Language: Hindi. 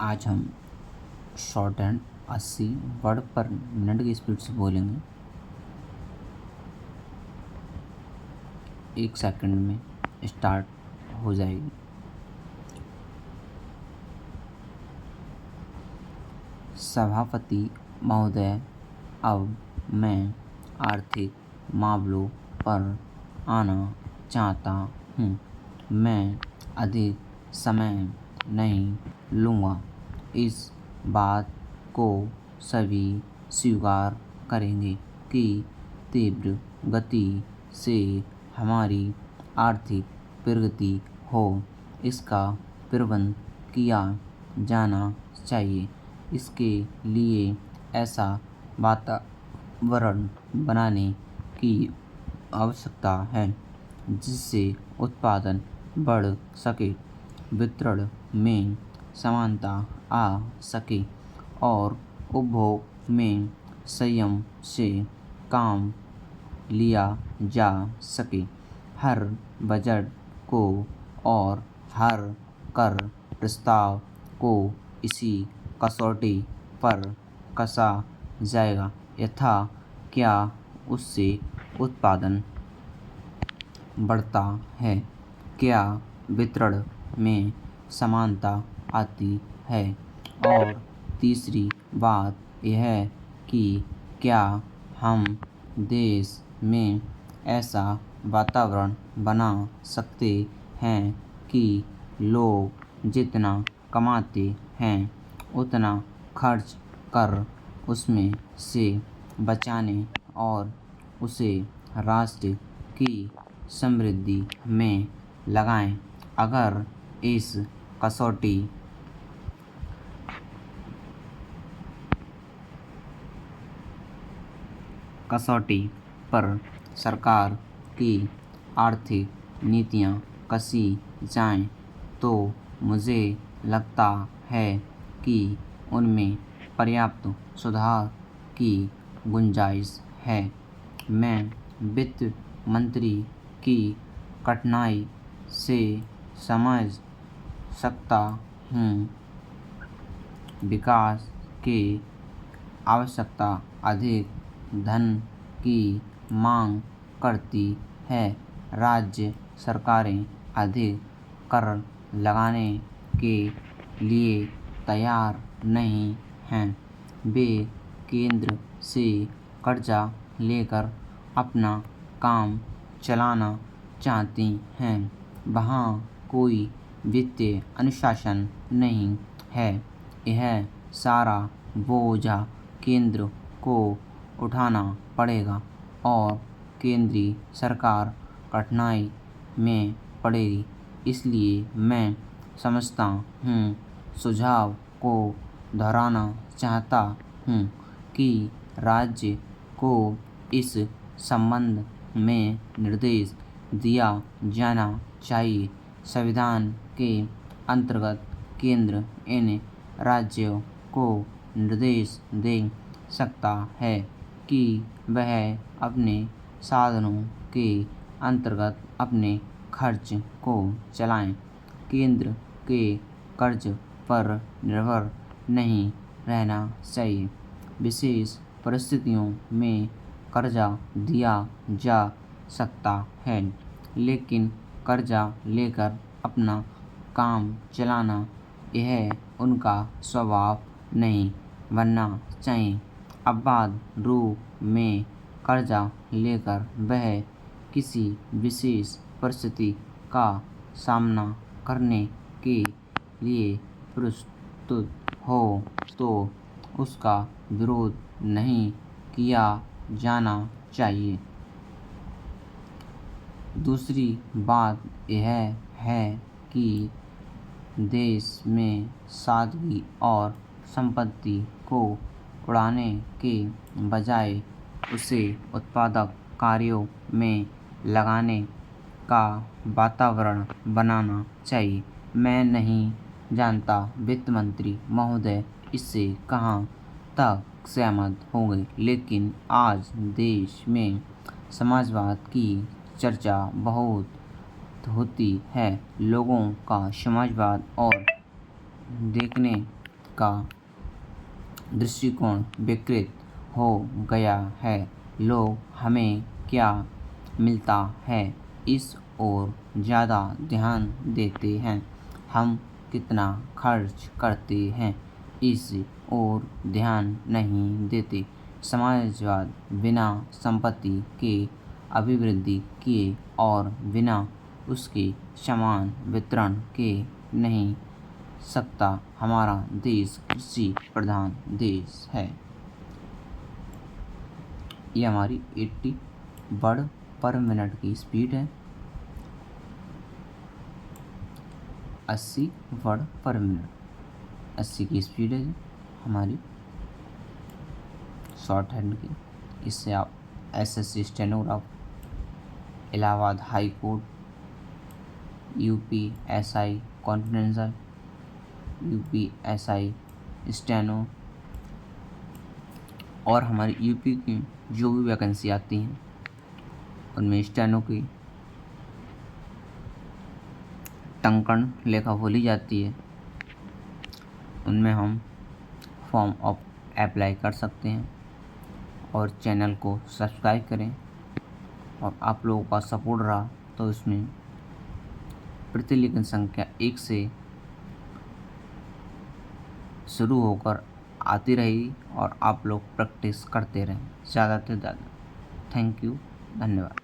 आज हम शॉर्ट हैंड 80 वर्ड पर मिनट की स्पीड से बोलेंगे। 1 सेकंड में स्टार्ट हो जाएगी। सभापति महोदय, अब मैं आर्थिक मामलों पर आना चाहता हूँ। मैं अधिक समय नहीं लूँगा। इस बात को सभी स्वीकार करेंगे कि तीव्र गति से हमारी आर्थिक प्रगति हो, इसका प्रबंध किया जाना चाहिए। इसके लिए ऐसा वातावरण बनाने की आवश्यकता है जिससे उत्पादन बढ़ सके, वितरण में समानता आ सके और उपभोग में संयम से काम लिया जा सके। हर बजट को और हर कर प्रस्ताव को इसी कसौटी पर कसा जाएगा, यथा क्या उससे उत्पादन बढ़ता है, क्या वितरण में समानता आती है, और तीसरी बात यह कि क्या हम देश में ऐसा वातावरण बना सकते हैं कि लोग जितना कमाते हैं उतना खर्च कर उसमें से बचाने और उसे राष्ट्र की समृद्धि में लगाएं। अगर इस कसौटी पर सरकार की आर्थिक नीतियाँ कसी जाएं तो मुझे लगता है कि उनमें पर्याप्त सुधार की गुंजाइश है। मैं वित्त मंत्री की कठिनाई से समझ सकता हूँ। विकास की आवश्यकता अधिक धन की मांग करती है। राज्य सरकारें अधिक कर लगाने के लिए तैयार नहीं हैं। वे केंद्र से कर्जा लेकर अपना काम चलाना चाहती हैं। वहाँ कोई वित्तीय अनुशासन नहीं है। यह सारा बोझ केंद्र को उठाना पड़ेगा और केंद्रीय सरकार कठिनाई में पड़ेगी। इसलिए मैं समझता हूँ, सुझाव को दोहराना चाहता हूँ कि राज्य को इस संबंध में निर्देश दिया जाना चाहिए। संविधान के अंतर्गत केंद्र इन राज्यों को निर्देश दे सकता है कि वह अपने साधनों के अंतर्गत अपने खर्च को चलाएं। केंद्र के कर्ज पर निर्भर नहीं रहना चाहिए। विशेष परिस्थितियों में कर्जा दिया जा सकता है, लेकिन कर्जा लेकर अपना काम चलाना यह उनका स्वभाव नहीं बनना चाहिए। आपात रूप में कर्जा लेकर वह किसी विशेष परिस्थिति का सामना करने के लिए प्रस्तुत हो तो उसका विरोध नहीं किया जाना चाहिए। दूसरी बात यह है कि देश में सादगी और संपत्ति को उड़ाने के बजाय उसे उत्पादक कार्यों में लगाने का वातावरण बनाना चाहिए। मैं नहीं जानता वित्त मंत्री महोदय इससे कहाँ तक सहमत होंगे, लेकिन आज देश में समाजवाद की चर्चा बहुत होती है। लोगों का समाजवाद और देखने का दृष्टिकोण विकृत हो गया है। लोग हमें क्या मिलता है इस ओर ज़्यादा ध्यान देते हैं, हम कितना खर्च करते हैं इस ओर ध्यान नहीं देते। समाजवाद बिना संपत्ति के अभिवृद्धि के और बिना उसके समान वितरण के नहीं सकता। हमारा देश कृषि प्रधान देश है। ये हमारी 80 वर्ड पर मिनट की स्पीड है। 80 वर्ड पर मिनट 80 की स्पीड है हमारी शॉर्ट हैंड की। इससे आप SSC stenograph, Allahabad high court, UPSI confidential, UPSI steno और हमारी यूपी की जो भी वैकेंसी आती हैं उनमें स्टेनो की टंकण लेखा बोली जाती है, उनमें हम फॉर्म ऑफ अप्लाई कर सकते हैं। और चैनल को सब्सक्राइब करें। और आप लोगों का सपोर्ट रहा तो इसमें प्रतिलेखन संख्या 1 से शुरू होकर आती रही और आप लोग प्रैक्टिस करते रहें ज़्यादा से ज़्यादा। थैंक यू, धन्यवाद।